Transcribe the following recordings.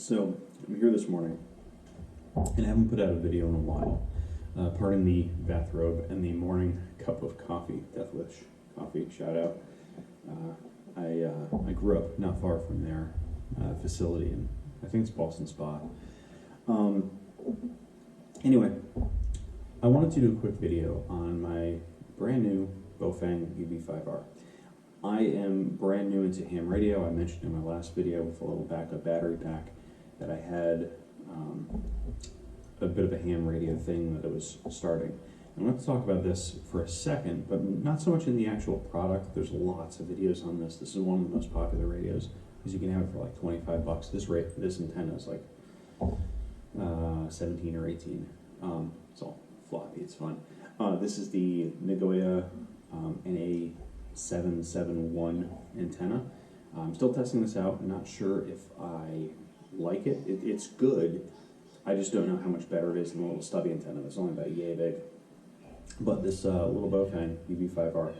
So I'm here this morning and I haven't put out a video in a while. Pardon the bathrobe and the morning cup of coffee, Death Wish coffee, shout out. I grew up not far from their facility, and I think it's Boston Spa. Anyway, I wanted to do a quick video on my brand new Bofang UV5R. I am brand new into ham radio. I mentioned in my last video with a little backup battery pack that I had a bit of a ham radio thing that I was starting. I want to talk about this for a second, but not so much in the actual product. There's lots of videos on this. This is one of the most popular radios because you can have it for like 25 bucks. This antenna is like 17 or 18. It's all floppy. It's fun. This is the Nagoya NA771 antenna. I'm still testing this out. I'm not sure if I like it. It's good. I just don't know how much better it is than the little stubby antenna that's only about yay big. But this little Bofang UV5R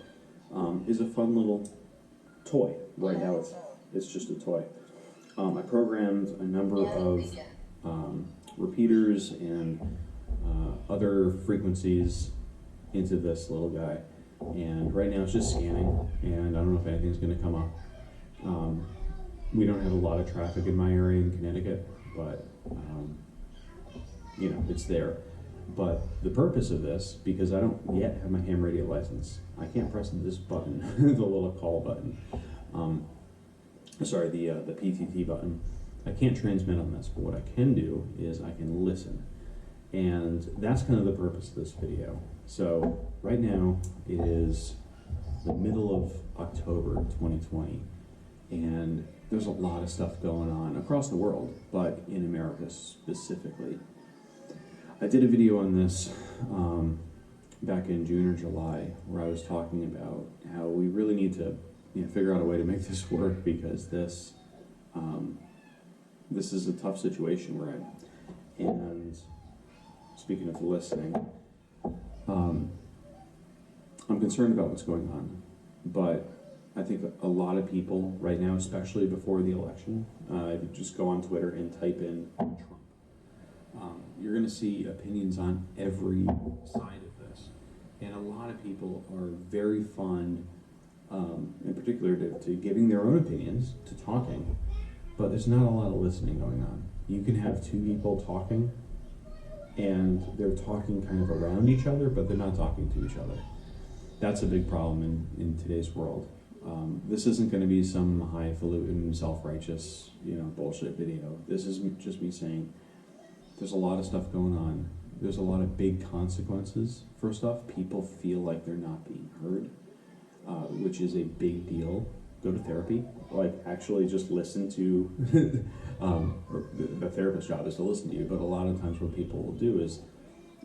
is a fun little toy. Right now it's just a toy. I programmed a number of repeaters and other frequencies into this little guy. And right now it's just scanning, and I don't know if anything's going to come up. We don't have a lot of traffic in my area in Connecticut, but you know, it's there. But the purpose of this, because I don't yet have my ham radio license, I can't press this button, the little call button. Sorry, the PTT button. I can't transmit on this, but what I can do is I can listen. And that's kind of the purpose of this video. So right now it is the middle of October 2020, and there's a lot of stuff going on across the world, but in America specifically. I did a video on this back in June or July where I was talking about how we really need to figure out a way to make this work, because this is a tough situation we're in. And speaking of listening, I'm concerned about what's going on, but I think a lot of people right now, especially before the election, just go on Twitter and type in Trump. You're going to see opinions on every side of this, and a lot of people are very fond, in particular, to giving their own opinions, to talking, but there's not a lot of listening going on. You can have two people talking, and they're talking kind of around each other, but they're not talking to each other. That's a big problem in today's world. This isn't going to be some highfalutin, self-righteous, bullshit video. This is just me saying there's a lot of stuff going on. There's a lot of big consequences for stuff. People feel like they're not being heard, which is a big deal. Go to therapy. Like, actually just listen to, the therapist's job is to listen to you, but a lot of times what people will do is,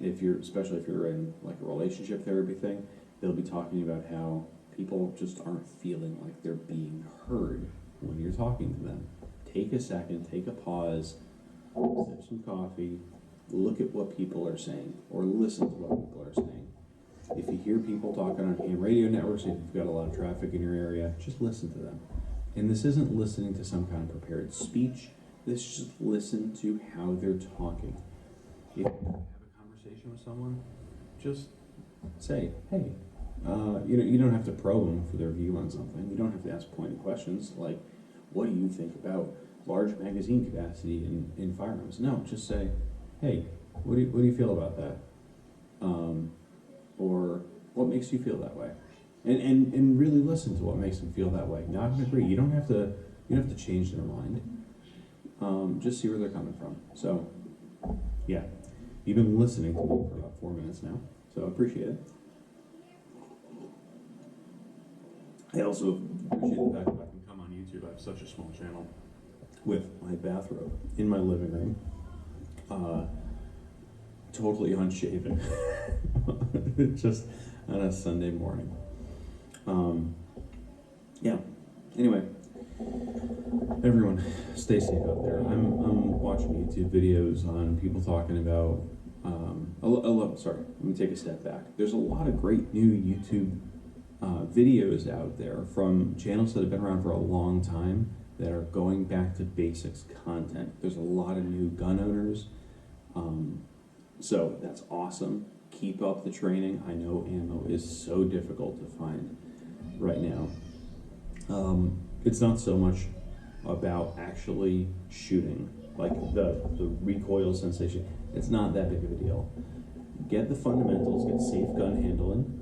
especially if you're in like a relationship therapy thing, they'll be talking about how people just aren't feeling like they're being heard when you're talking to them. Take a second, take a pause, sip some coffee, look at what people are saying, or listen to what people are saying. If you hear people talking on ham radio networks, if you've got a lot of traffic in your area, just listen to them. And this isn't listening to some kind of prepared speech. This is just listen to how they're talking. If you have a conversation with someone, just say, hey, you don't have to probe them for their view on something. You don't have to ask pointed questions like, what do you think about large magazine capacity in firearms? No, just say, hey, what do you feel about that? Or what makes you feel that way? And really listen to what makes them feel that way. Not agree. You don't have to change their mind. Just see where they're coming from. So, yeah, you've been listening to me for about 4 minutes now, so I appreciate it. I also appreciate the fact that I can come on YouTube. I have such a small channel with my bathrobe in my living room, totally unshaven, just on a Sunday morning. Yeah. Anyway, everyone, stay safe out there. I'm watching YouTube videos on people talking about. Sorry, let me take a step back. There's a lot of great new YouTube videos out there from channels that have been around for a long time that are going back to basics content. There's a lot of new gun owners, so that's awesome. Keep up the training. I know ammo is so difficult to find right now. It's not so much about actually shooting, like the recoil sensation. It's not that big of a deal. Get the fundamentals, get safe gun handling,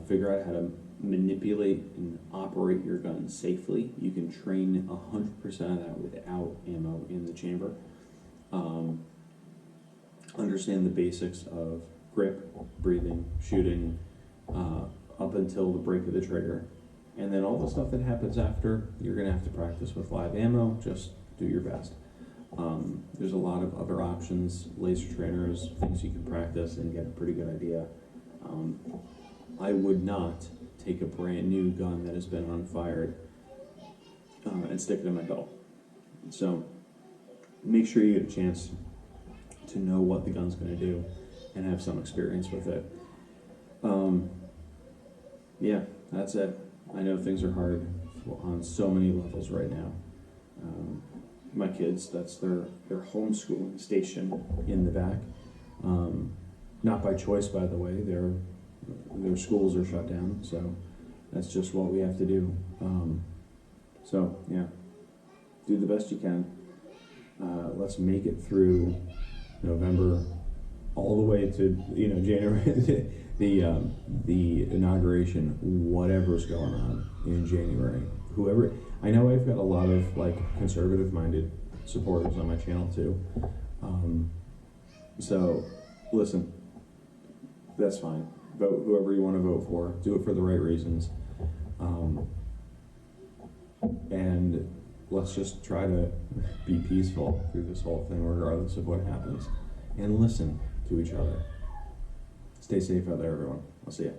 figure out how to manipulate and operate your gun safely. You can train 100% of that without ammo in the chamber. Understand the basics of grip, breathing, shooting, up until the break of the trigger. And then all the stuff that happens after, you're going to have to practice with live ammo. Just do your best. There's a lot of other options, laser trainers, things you can practice and get a pretty good idea. I would not take a brand new gun that has been unfired and stick it in my belt. So make sure you get a chance to know what the gun's going to do and have some experience with it. Yeah, that's it. I know things are hard on so many levels right now. My kids, that's their homeschooling station in the back. Not by choice, by the way. Their schools are shut down, so that's just what we have to do. So yeah, do the best you can. Let's make it through November, all the way to January, the inauguration, whatever's going on in January. Whoever, I know I've got a lot of like conservative-minded supporters on my channel too. So listen, that's fine. Vote whoever you want to vote for. Do it for the right reasons. And let's just try to be peaceful through this whole thing, regardless of what happens. And listen to each other. Stay safe out there, everyone. I'll see ya.